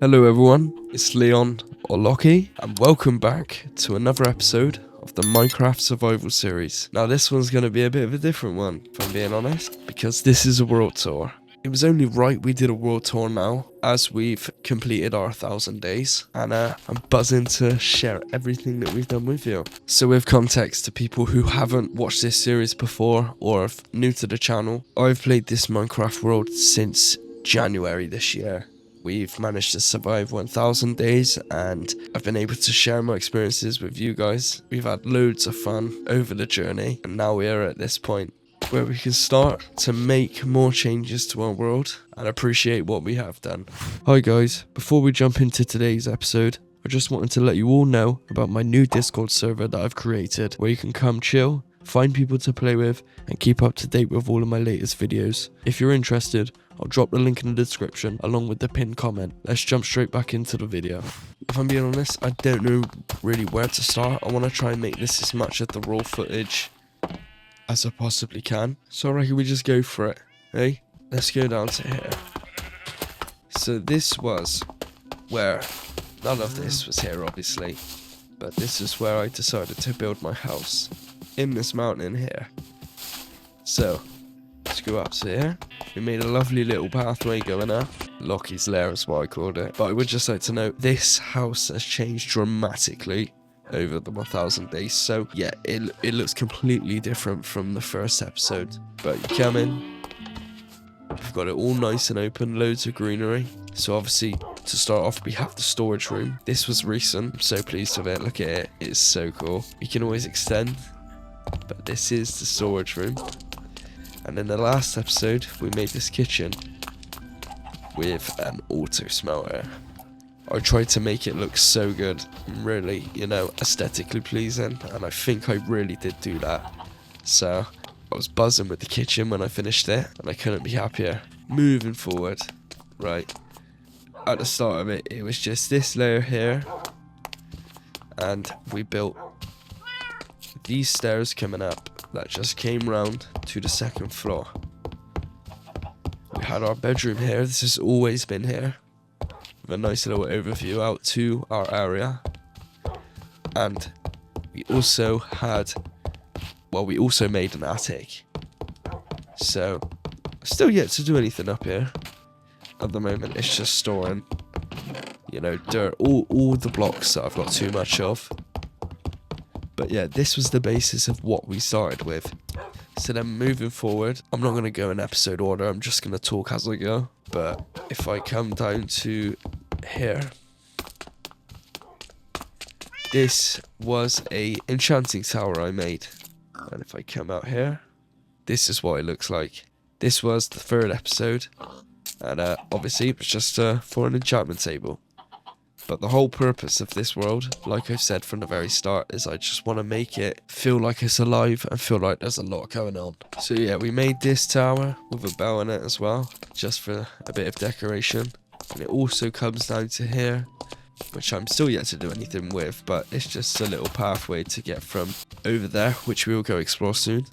Hello everyone, it's Leon or Locky, and welcome back to another episode of the Minecraft Survival Series. Now this one's going to be a bit of a different one, if I'm being honest, because this is a world tour. It was only right we did a world tour now, as we've completed our 1,000 days, and I'm buzzing to share everything that we've done with you. So with context to people who haven't watched this series before, or are new to the channel, I've played this Minecraft world since January this year. We've managed to survive 1,000 days and I've been able to share my experiences with you guys. We've had loads of fun over the journey and now we are at this point where we can start to make more changes to our world and appreciate what we have done. Hi guys, before we jump into today's episode, I just wanted to let you all know about my new Discord server that I've created where you can come chill, find people to play with and keep up to date with all of my latest videos. If you're interested, I'll drop the link in the description along with the pinned comment. Let's jump straight back into the video. If I'm being honest, I don't know really where to start. I want to try and make this as much of the raw footage as I possibly can. So I reckon we just go for it. Hey, let's go down to here. So this was where, none of this was here obviously, but this is where I decided to build my house. In this mountain here. So let's go up to here. We made a lovely little pathway going up. Locky's Lair is what I called it. But I would just like to note, this house has changed dramatically over the 1,000 days. So yeah, it looks completely different from the first episode. But you come in, we've got it all nice and open, loads of greenery. So obviously, to start off, we have the storage room. This was recent, I'm so pleased with it. Look at it, it's so cool. You can always extend, but this is the storage room. And in the last episode, we made this kitchen with an auto smelter. I tried to make it look so good, really, aesthetically pleasing, and I think I really did do that. So, I was buzzing with the kitchen when I finished it, and I couldn't be happier. Moving forward, right, at the start of it, it was just this layer here, and we built these stairs coming up that just came round to the second floor. We had our bedroom here. This has always been here, with a nice little overview out to our area. And we also had, we also made an attic. So I'm still yet to do anything up here. At the moment it's just storing, dirt, all the blocks that I've got too much of. But yeah, this was the basis of what we started with. So then moving forward, I'm not going to go in episode order, I'm just going to talk as I go. But if I come down to here, this was a enchanting tower I made. And if I come out here, this is what it looks like. This was the third episode. And obviously it was just for an enchantment table. But the whole purpose of this world, like I've said from the very start, is I just want to make it feel like it's alive and feel like there's a lot going on. So yeah, we made this tower with a bell in it as well, just for a bit of decoration. And it also comes down to here, which I'm still yet to do anything with, but it's just a little pathway to get from over there, which we will go explore soon,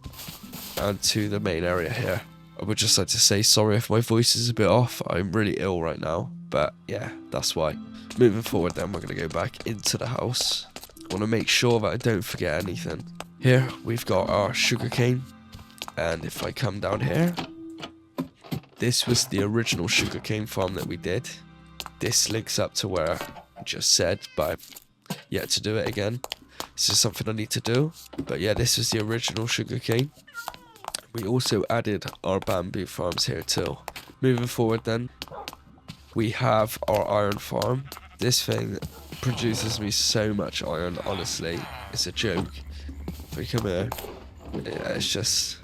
and to the main area here. I would just like to say sorry if my voice is a bit off, I'm really ill right now, but yeah, that's why. Moving forward then, we're going to go back into the house. I want to make sure that I don't forget anything. Here, we've got our sugarcane. And if I come down here, this was the original sugarcane farm that we did. This links up to where I just said, but I've yet to do it again. This is something I need to do. But yeah, this was the original sugarcane. We also added our bamboo farms here too. Moving forward then, we have our iron farm. This thing produces me so much iron, honestly. It's a joke. If we come here, yeah, it's just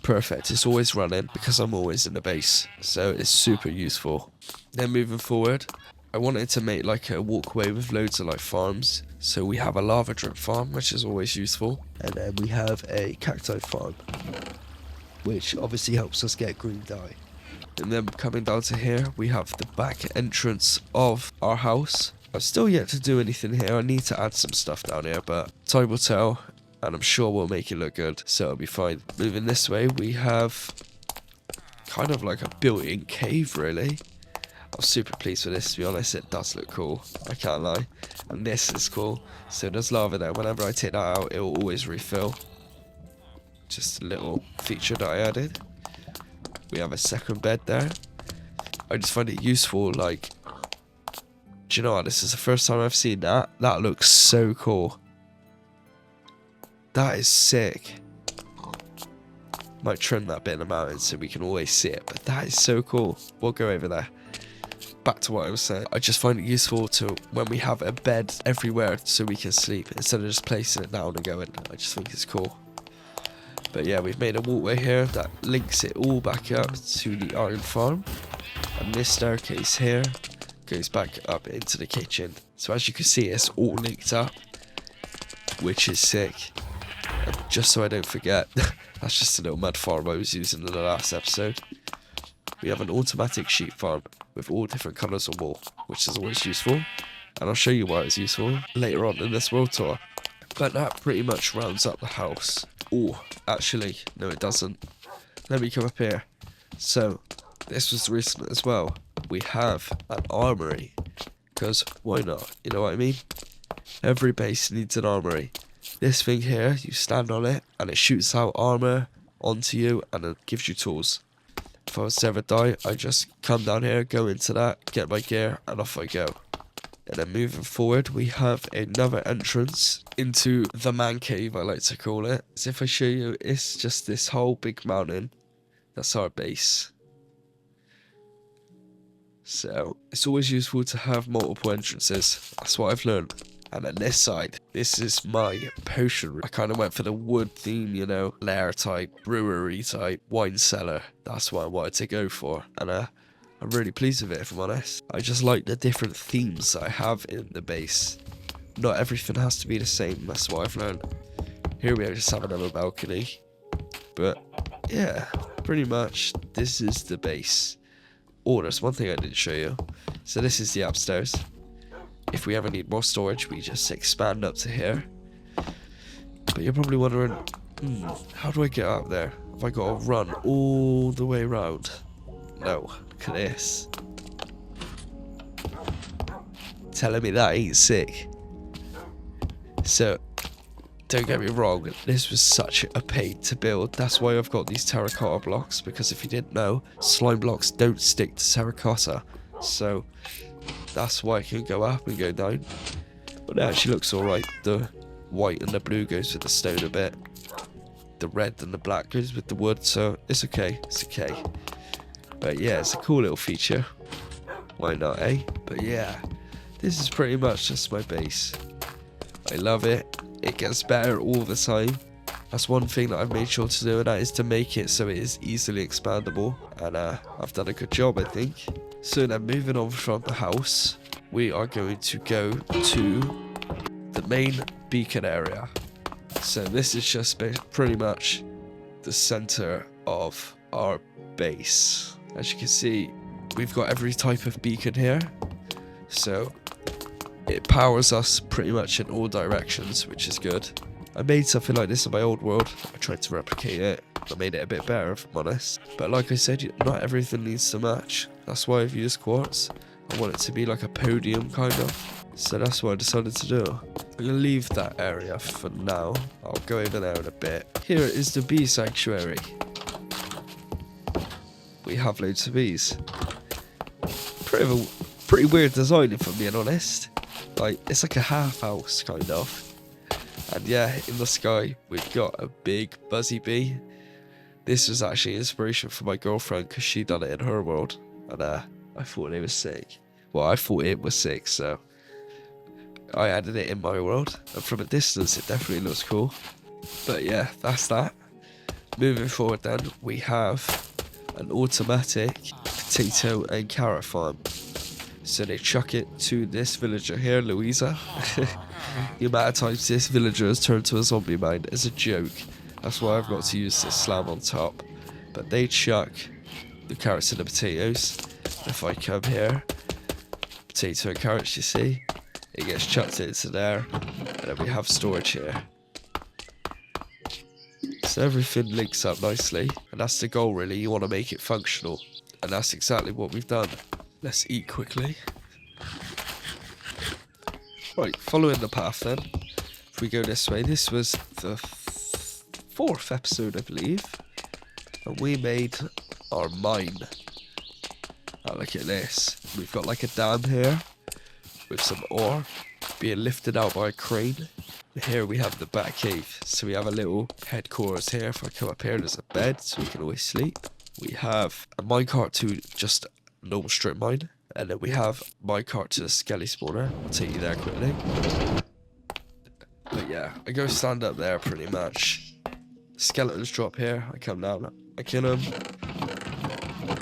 perfect. It's always running because I'm always in the base. So it's super useful. Then moving forward, I wanted to make like a walkway with loads of like farms. So we have a lava drip farm, which is always useful. And then we have a cacti farm, which obviously helps us get green dye. And then coming down to here, we have the back entrance of our house. I've still yet to do anything here. I need to add some stuff down here, but time will tell. And I'm sure we'll make it look good, so it'll be fine. Moving this way, we have kind of like a built-in cave, really. I'm super pleased with this, to be honest. It does look cool, I can't lie. And this is cool. So there's lava there. Whenever I take that out, it will always refill. Just a little feature that I added. We have a second bed there. I just find it useful, like, do you know what? This is the first time I've seen that. That looks so cool. That is sick. Might trim that bit in the mountain so we can always see it, but that is so cool. We'll go over there. Back to what I was saying. I just find it useful to, when we have a bed everywhere so we can sleep, instead of just placing it down and going. I just think it's cool. But yeah, we've made a walkway here that links it all back up to the iron farm. And this staircase here goes back up into the kitchen. So as you can see, it's all linked up, which is sick. And just so I don't forget, that's just a little mud farm I was using in the last episode. We have an automatic sheep farm with all different colours on wool, which is always useful. And I'll show you why it's useful later on in this world tour. But that pretty much rounds up the house. Oh, actually, no it doesn't. Let me come up here. So, this was recent as well. We have an armory. Because why not? You know what I mean? Every base needs an armory. This thing here, you stand on it and it shoots out armor onto you and it gives you tools. If I was to ever die, I just come down here, go into that, get my gear, and off I go. And then moving forward, we have another entrance into the man cave, I like to call it. So if I show you, it's just this whole big mountain. That's our base. So it's always useful to have multiple entrances. That's what I've learned. And on this side, this is my potion room. I kind of went for the wood theme, you know, lair type, brewery type, wine cellar. That's what I wanted to go for. And I'm really pleased with it, if I'm honest. I just like the different themes that I have in the base. Not everything has to be the same, that's what I've learned. Here we just have another balcony. But yeah, pretty much this is the base. Oh, there's one thing I didn't show you. So this is the upstairs. If we ever need more storage, we just expand up to here. But you're probably wondering, how do I get up there? Have I got to run all the way around? No, look at this. Telling me that ain't sick. So, don't get me wrong, this was such a pain to build. That's why I've got these terracotta blocks, because if you didn't know, slime blocks don't stick to terracotta. So, that's why I can go up and go down. But it actually looks alright. The white and the blue goes with the stone a bit. The red and the black goes with the wood, so it's okay. It's okay. But yeah, it's a cool little feature. Why not, eh? But yeah, this is pretty much just my base. I love it. It gets better all the time. That's one thing that I've made sure to do, and that is to make it so it is easily expandable. And I've done a good job, I think. So then moving on from the house, we are going to go to the main beacon area. So this is just pretty much the center of our base. As you can see, we've got every type of beacon here. So it powers us pretty much in all directions, which is good. I made something like this in my old world. I tried to replicate it. I made it a bit better, if I'm honest. But like I said, not everything needs to match. That's why I've used quartz. I want it to be like a podium, kind of. So that's what I decided to do. I'm going to leave that area for now. I'll go over there in a bit. Here is the bee sanctuary. We have loads of bees. Pretty weird design, if I'm being honest. Like, it's like a half house, kind of. And yeah, in the sky, we've got a big buzzy bee. This was actually inspiration for my girlfriend, because she done it in her world. And I thought it was sick. Well, I thought it was sick, so I added it in my world. And from a distance, it definitely looks cool. But yeah, that's that. Moving forward then, we have an automatic potato and carrot farm. So they chuck it to this villager here, Louisa. The amount of times this villager has turned to a zombie mind is a joke. That's why I've got to use this slab on top. But they chuck the carrots and the potatoes. If I come here, potato and carrots, you see, it gets chucked into there. And then we have storage here. So everything links up nicely. And that's the goal really, you want to make it functional. And that's exactly what we've done. Let's eat quickly. Right, following the path then. If we go this way, this was the fourth episode, I believe. And we made our mine. Oh, look at this. We've got like a dam here with some ore being lifted out by a crane. Here we have the bat cave. So we have a little headquarters here. If I come up here, there's a bed so we can always sleep. We have a minecart to just normal strip mine. And then we have minecart to the skelly spawner. I'll take you there quickly. But yeah, I go stand up there pretty much. Skeletons drop here. I come down. I kill them.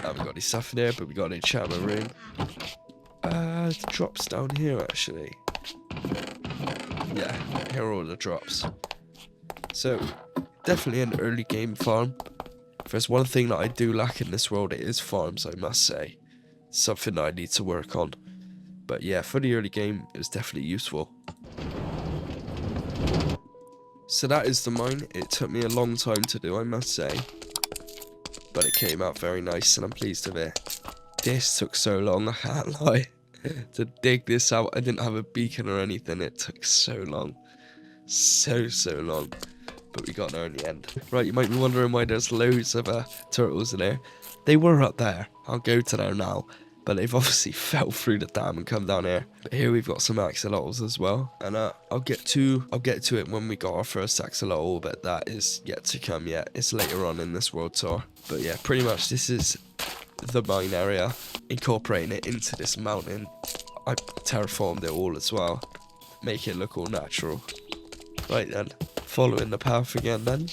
Haven't got any stuff in here, but we got an enchantment room. The drops down here actually. Yeah, here are all the drops. So, definitely an early game farm. If there's one thing that I do lack in this world, it is farms, I must say. Something that I need to work on. But yeah, for the early game, it was definitely useful. So that is the mine. It took me a long time to do, I must say. But it came out very nice and I'm pleased with it. This took so long, I can't lie. To dig this out, I didn't have a beacon or anything. It took so long. So long. But we got there in the end. Right, you might be wondering why there's loads of turtles in there. They were up there. I'll go to there now. But they've obviously fell through the dam and come down here. But here we've got some axolotls as well. And I'll get to it when we got our first axolotl, but that is yet to come yet. It's later on in this world tour. But yeah, pretty much this is the mine area. Incorporating it into this mountain. I terraformed it all as well. Make it look all natural. Right then, following the path again then.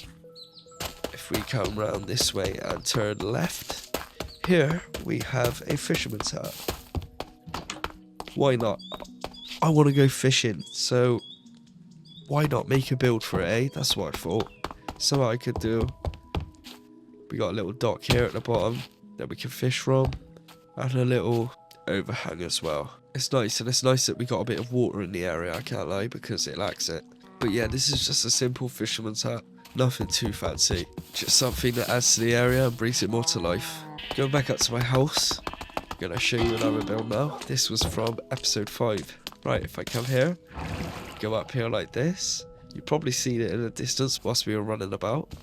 If we come round this way and turn left, here we have a fisherman's hut. Why not? I want to go fishing, so why not make a build for it, eh? That's what I thought. So I could do. We got a little dock here at the bottom that we can fish from, and a little overhang as well. It's nice, and it's nice that we got a bit of water in the area, I can't lie, because it lacks it. But yeah, this is just a simple fisherman's hut. Nothing too fancy. Just something that adds to the area and brings it more to life. Going back up to my house. I'm going to show you another build now. This was from episode 5. Right, if I come here, go up here like this. You've probably seen it in the distance whilst we were running about.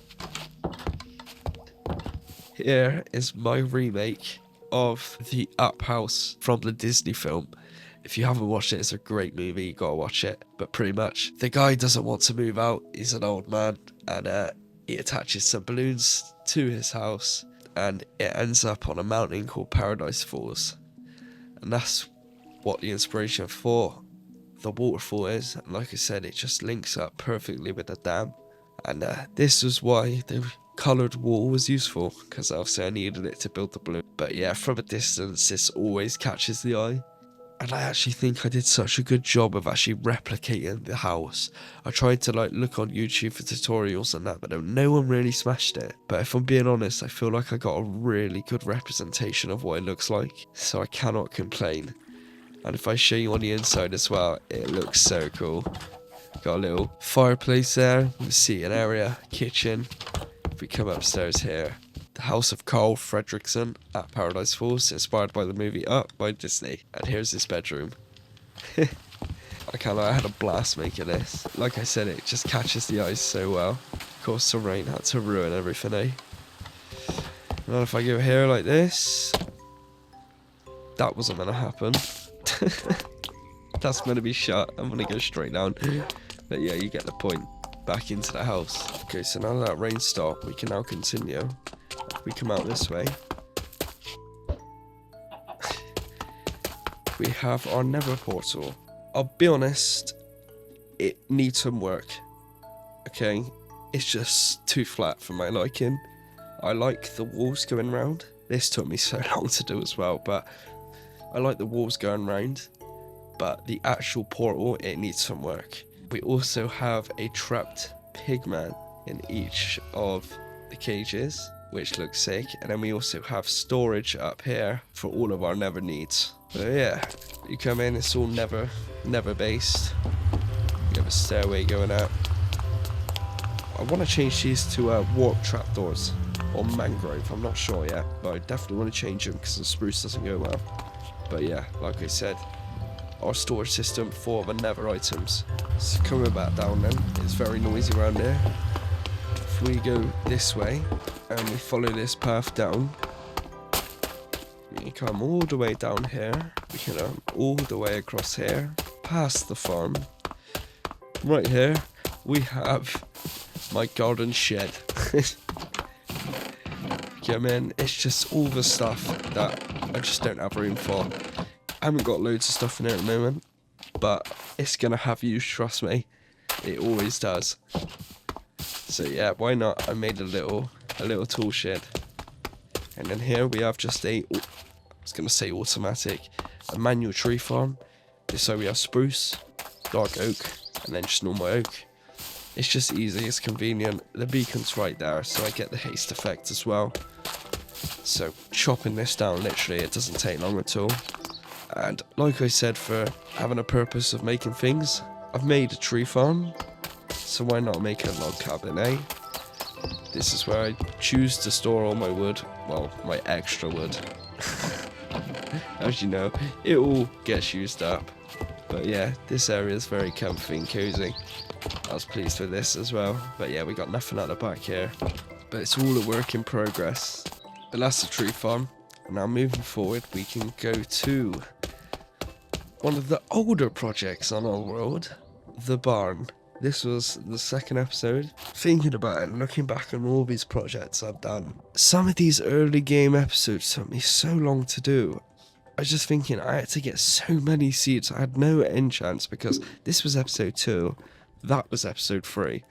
Here is my remake of the Up House from the Disney film. If you haven't watched it, it's a great movie, you gotta watch it. But pretty much, the guy doesn't want to move out, he's an old man, and he attaches some balloons to his house, and it ends up on a mountain called Paradise Falls. And that's what the inspiration for the waterfall is, and like I said, it just links up perfectly with the dam. And this is why the coloured wall was useful, because obviously I needed it to build the balloon. But yeah, from a distance, this always catches the eye. And I actually think I did such a good job of actually replicating the house. I tried to look on YouTube for tutorials and that, but no one really smashed it. But if I'm being honest, I feel like I got a really good representation of what it looks like. So I cannot complain. And if I show you on the inside as well, it looks so cool. Got a little fireplace there, the seating area, kitchen. If we come upstairs here, the house of Carl Fredricksen at Paradise Falls, inspired by the movie Up by Disney. And here's his bedroom. I can't lie, I had a blast making this. Like I said, it just catches the eyes so well. Of course, the rain had to ruin everything, eh? And if I go here like this, that wasn't going to happen. That's going to be shut. I'm going to go straight down. But yeah, you get the point. Back into the house. Okay, so now that rain stopped, we can now continue. We come out this way. We have our nether portal. I'll be honest, it needs some work. Okay, it's just too flat for my liking. I like the walls going round. This took me so long to do as well, but I like the walls going round. But the actual portal, it needs some work. We also have a trapped pigman in each of the cages, which looks sick. And then we also have storage up here for all of our nether needs. So yeah, you come in, it's all nether based. You have a stairway going out. I want to change these to warp trapdoors or mangrove, I'm not sure yet, but I definitely want to change them because the spruce doesn't go well. But yeah, like I said, our storage system for the nether items. So coming back down then, it's very noisy around here. If we go this way and we follow this path down, we can come all the way down here, we can come all the way across here, past the farm. Right here, we have my garden shed. Come in, it's just all the stuff that I just don't have room for. I haven't got loads of stuff in here at the moment, but it's gonna have use, trust me. It always does. So yeah, why not? I made a little tool shed. And then here we have just I was gonna say automatic, a manual tree farm. This way we have spruce, dark oak, and then just normal oak. It's just easy, it's convenient. The beacon's right there, so I get the haste effect as well. So chopping this down, literally, it doesn't take long at all. And like I said, for having a purpose of making things, I've made a tree farm. So why not make a log cabin, eh? This is where I choose to store all my wood. Well, my extra wood. As you know, it all gets used up. But yeah, this area is very comfy and cozy. I was pleased with this as well. But yeah, we got nothing at the back here. But it's all a work in progress. But that's the tree farm. And now moving forward, we can go to one of the older projects on our world, the barn. This was the second episode. Thinking about it and looking back on all these projects I've done, some of these early game episodes took me so long to do. I was just thinking I had to get so many seeds. I had no end chance because this was episode 2, that was episode 3.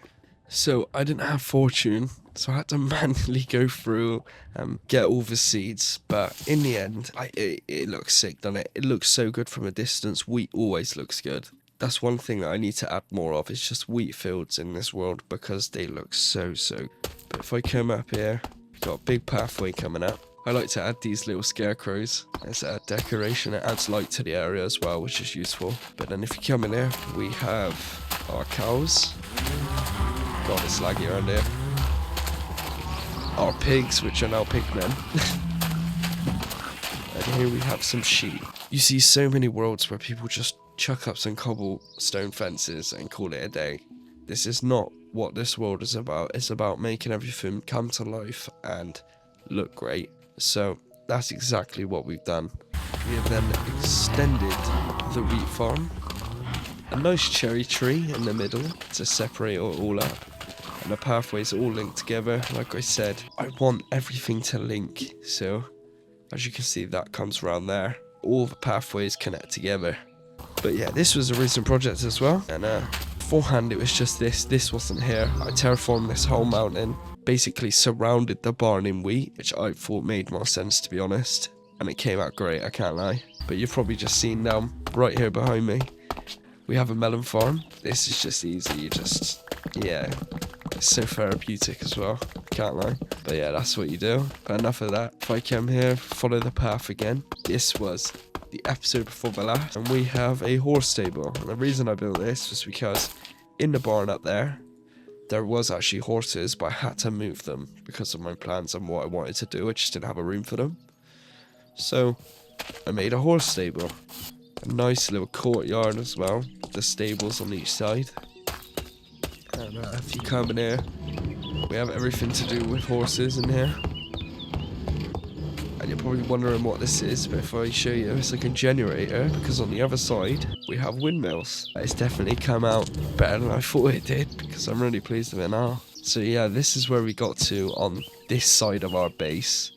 So I didn't have fortune, so I had to manually go through and get all the seeds. But in the end, it looks sick, doesn't it? It looks so good from a distance. Wheat always looks good. That's one thing that I need to add more of, is just wheat fields in this world, because they look so good. But if I come up here, we've got a big pathway coming up. I like to add these little scarecrows as a decoration. It adds light to the area as well, which is useful. But then if you come in here, we have our cows. God, it's laggy around here. Our pigs, which are now pigmen. And here we have some sheep. You see so many worlds where people just chuck up some cobblestone fences and call it a day. This is not what this world is about. It's about making everything come to life and look great. So that's exactly what we've done. We have then extended the wheat farm. A nice cherry tree in the middle to separate it all up. And the pathways all linked together. Like I said, I want everything to link. So as you can see, that comes around there. All the pathways connect together. But yeah, this was a recent project as well. And beforehand, it was just this. This wasn't here. I terraformed this whole mountain. Basically surrounded the barn in wheat, which I thought made more sense, to be honest. And it came out great, I can't lie. But you've probably just seen down right here behind me, we have a melon farm. This is just easy. Yeah, it's so therapeutic as well, can't lie. But yeah, that's what you do. But enough of that. If I come here, follow the path again. This was the episode before the last, and we have a horse stable. And the reason I built this was because in the barn up there was actually horses, but I had to move them because of my plans and what I wanted to do. I just didn't have a room for them. So I made a horse stable. A nice little courtyard as well. The stables on each side. And if you come in here, we have everything to do with horses in here. And you're probably wondering what this is, but if I show you, it's like a generator, because on the other side, we have windmills. It's definitely come out better than I thought it did, because I'm really pleased with it now. So yeah, this is where we got to on this side of our base.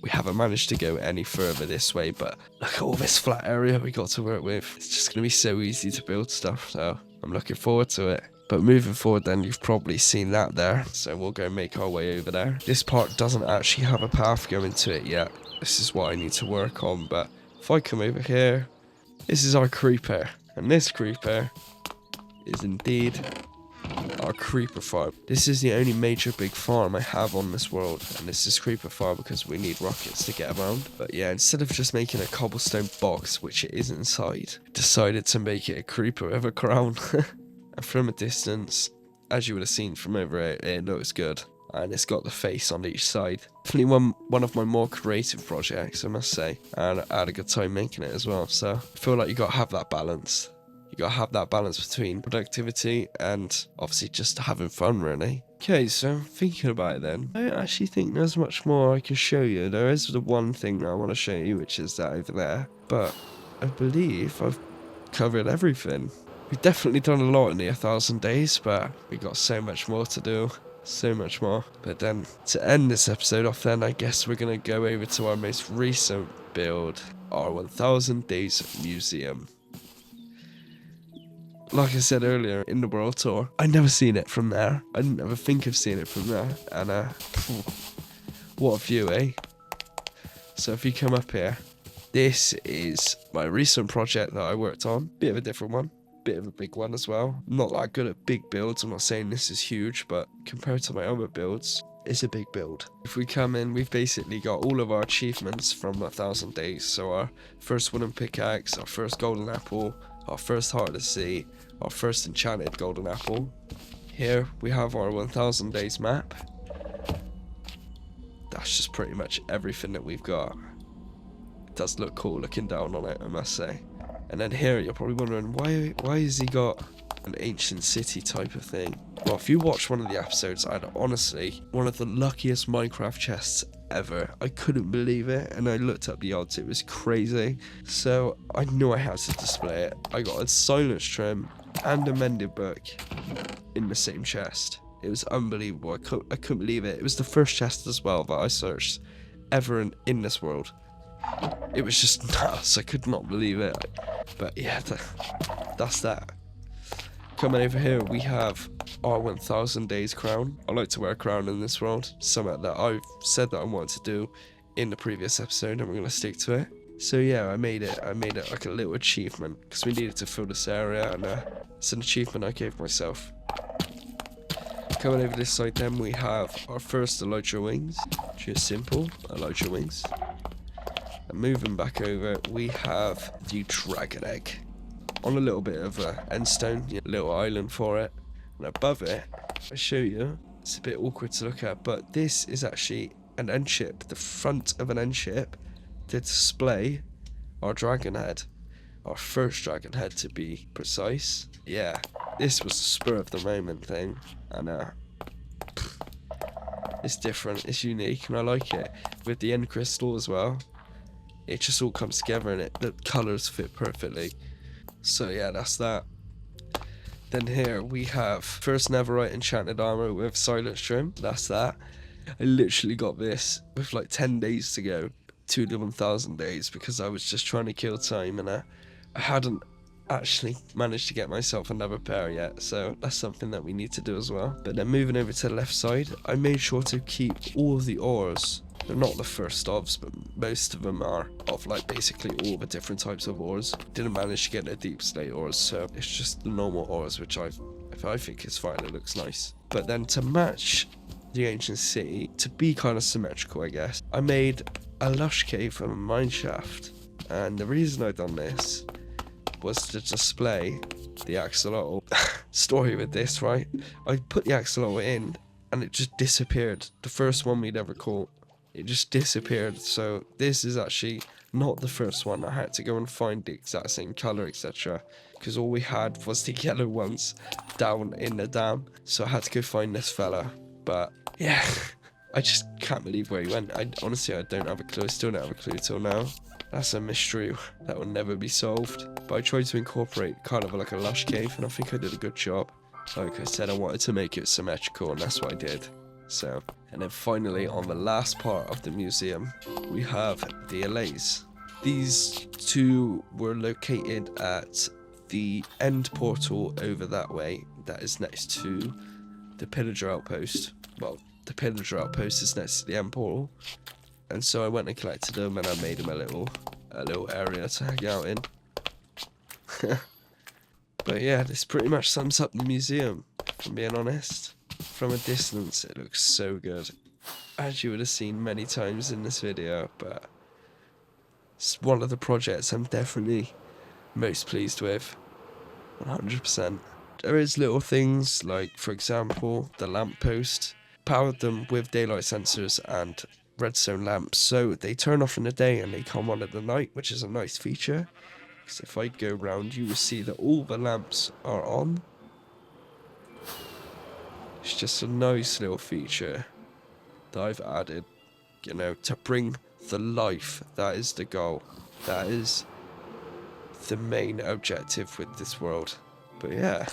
We haven't managed to go any further this way, but look at all this flat area we got to work with. It's just going to be so easy to build stuff, so I'm looking forward to it. But moving forward then, you've probably seen that there, so we'll go make our way over there. This part doesn't actually have a path going to it yet. This is what I need to work on, but if I come over here, this is our creeper. And this creeper is indeed our creeper farm. This is the only major big farm I have on this world, and this is creeper farm because we need rockets to get around. But yeah, instead of just making a cobblestone box, which it is inside, I decided to make it a creeper with a crown. And from a distance, as you would have seen from over it, it looks good. And it's got the face on each side. Definitely one of my more creative projects, I must say, and I had a good time making it as well. So I feel like you gotta have that balance. You gotta have that balance between productivity and obviously just having fun, really. Okay, so thinking about it then, I don't actually think there's much more I can show you. There is the one thing that I want to show you, which is that over there. But I believe I've covered everything. We've definitely done a lot in the 1,000 days, but we got so much more to do. So much more. But then to end this episode off then, I guess we're going to go over to our most recent build, our 1,000 Days Museum. Like I said earlier in the world tour, I'd never seen it from there. I didn't ever think of seeing it from there. And what a view, eh? So if you come up here, this is my recent project that I worked on. Bit of a different one. Bit of a big one as well. Not that good at big builds. I'm not saying this is huge, but compared to my other builds, it's a big build. If we come in, we've basically got all of our achievements from 1,000 days. So our first wooden pickaxe, our first golden apple, our first heart of the sea, our first enchanted golden apple. Here we have our 1,000 days map. That's just pretty much everything that we've got. It does look cool looking down on it, I must say. And then here you're probably wondering, why has he got an ancient city type of thing? Well, if you watch one of the episodes, I had honestly one of the luckiest Minecraft chests ever. I couldn't believe it, and I looked up the odds. It was crazy. So I knew I had to display it. I got a silence trim and a mended book in the same chest. It was unbelievable. I couldn't believe it. It was the first chest as well that I searched ever in this world. It was just nuts. I could not believe it. But yeah, that's that. Coming over here, we have our 1,000 days crown. I like to wear a crown in this world. Something that I've said that I wanted to do in the previous episode, and we're going to stick to it. So yeah, I made it like a little achievement because we needed to fill this area, and it's an achievement I gave myself. Coming over this side then, we have our first Elytra wings. Just simple Elytra wings. And moving back over, we have the dragon egg on a little bit of a end stone, a little island for it. And above it, I show you, it's a bit awkward to look at, but this is actually an end ship, the front of an end ship to display our dragon head, our first dragon head to be precise. Yeah, this was a spur of the moment thing, and it's different, it's unique, and I like it. With the end crystal as well, it just all comes together, and the colours fit perfectly. So yeah, that's that. Then here we have first netherite enchanted armor with silence trim. That's that. I literally got this with like 10 days to go to the 1,000 days because I was just trying to kill time, and I hadn't actually managed to get myself another pair yet, so that's something that we need to do as well. But then moving over to the left side, I made sure to keep all of the ores. They're not the first ofs, but most of them are of like basically all the different types of ores. Didn't manage to get the deep slate ores, so it's just the normal ores, which I think is fine. It looks nice. But then to match the ancient city, to be kind of symmetrical, I guess, I made a lush cave from a mine shaft. And the reason I done this was to display the axolotl. Story with this, right? I put the axolotl in, and it just disappeared. The first one we'd ever caught. It just disappeared. So this is actually not the first one. I had to go and find the exact same color, etc. Because all we had was the yellow ones down in the dam. So I had to go find this fella. But yeah, I just can't believe where he went. Honestly, I don't have a clue. I still don't have a clue till now. That's a mystery that will never be solved. But I tried to incorporate kind of like a lush cave, and I think I did a good job. Like I said, I wanted to make it symmetrical, and that's what I did. So, and then finally, on the last part of the museum, we have the LOCKY'S. These two were located at the end portal over that way, that is next to the pillager outpost. Well, the pillager outpost is next to the end portal. And so I went and collected them, and I made them a little area to hang out in. But yeah, this pretty much sums up the museum, if I'm being honest. From a distance, it looks so good, as you would have seen many times in this video, but it's one of the projects I'm definitely most pleased with, 100%. There is little things like, for example, the lamppost. Powered them with daylight sensors and redstone lamps, so they turn off in the day and they come on at the night, which is a nice feature. Because if I go round, you will see that all the lamps are on. It's just a nice little feature that I've added, you know, to bring the life. That is the goal. That is the main objective with this world. But yeah,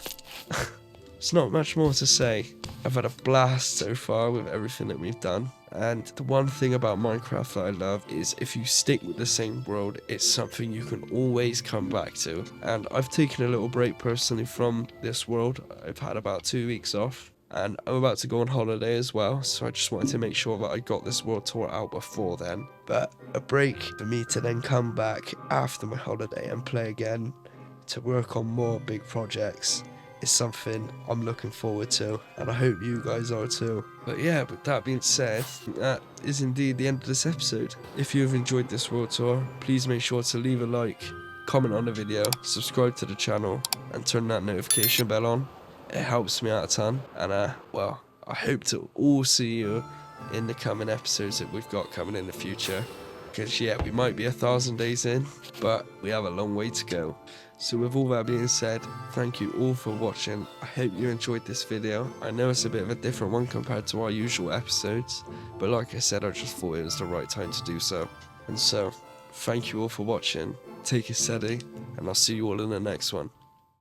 there's not much more to say. I've had a blast so far with everything that we've done. And the one thing about Minecraft that I love is if you stick with the same world, it's something you can always come back to. And I've taken a little break personally from this world. I've had about 2 weeks off. And I'm about to go on holiday as well, so I just wanted to make sure that I got this world tour out before then. But a break for me to then come back after my holiday and play again to work on more big projects is something I'm looking forward to, and I hope you guys are too. But yeah, with that being said, that is indeed the end of this episode. If you have enjoyed this world tour, please make sure to leave a like, comment on the video, subscribe to the channel, and turn that notification bell on. It helps me out a ton, and well, I hope to all see you in the coming episodes that we've got coming in the future. Because yeah, we might be 1,000 days in, but we have a long way to go. So with all that being said, thank you all for watching. I hope you enjoyed this video. I know it's a bit of a different one compared to our usual episodes, but like I said, I just thought it was the right time to do so. And so, thank you all for watching. Take it steady, and I'll see you all in the next one.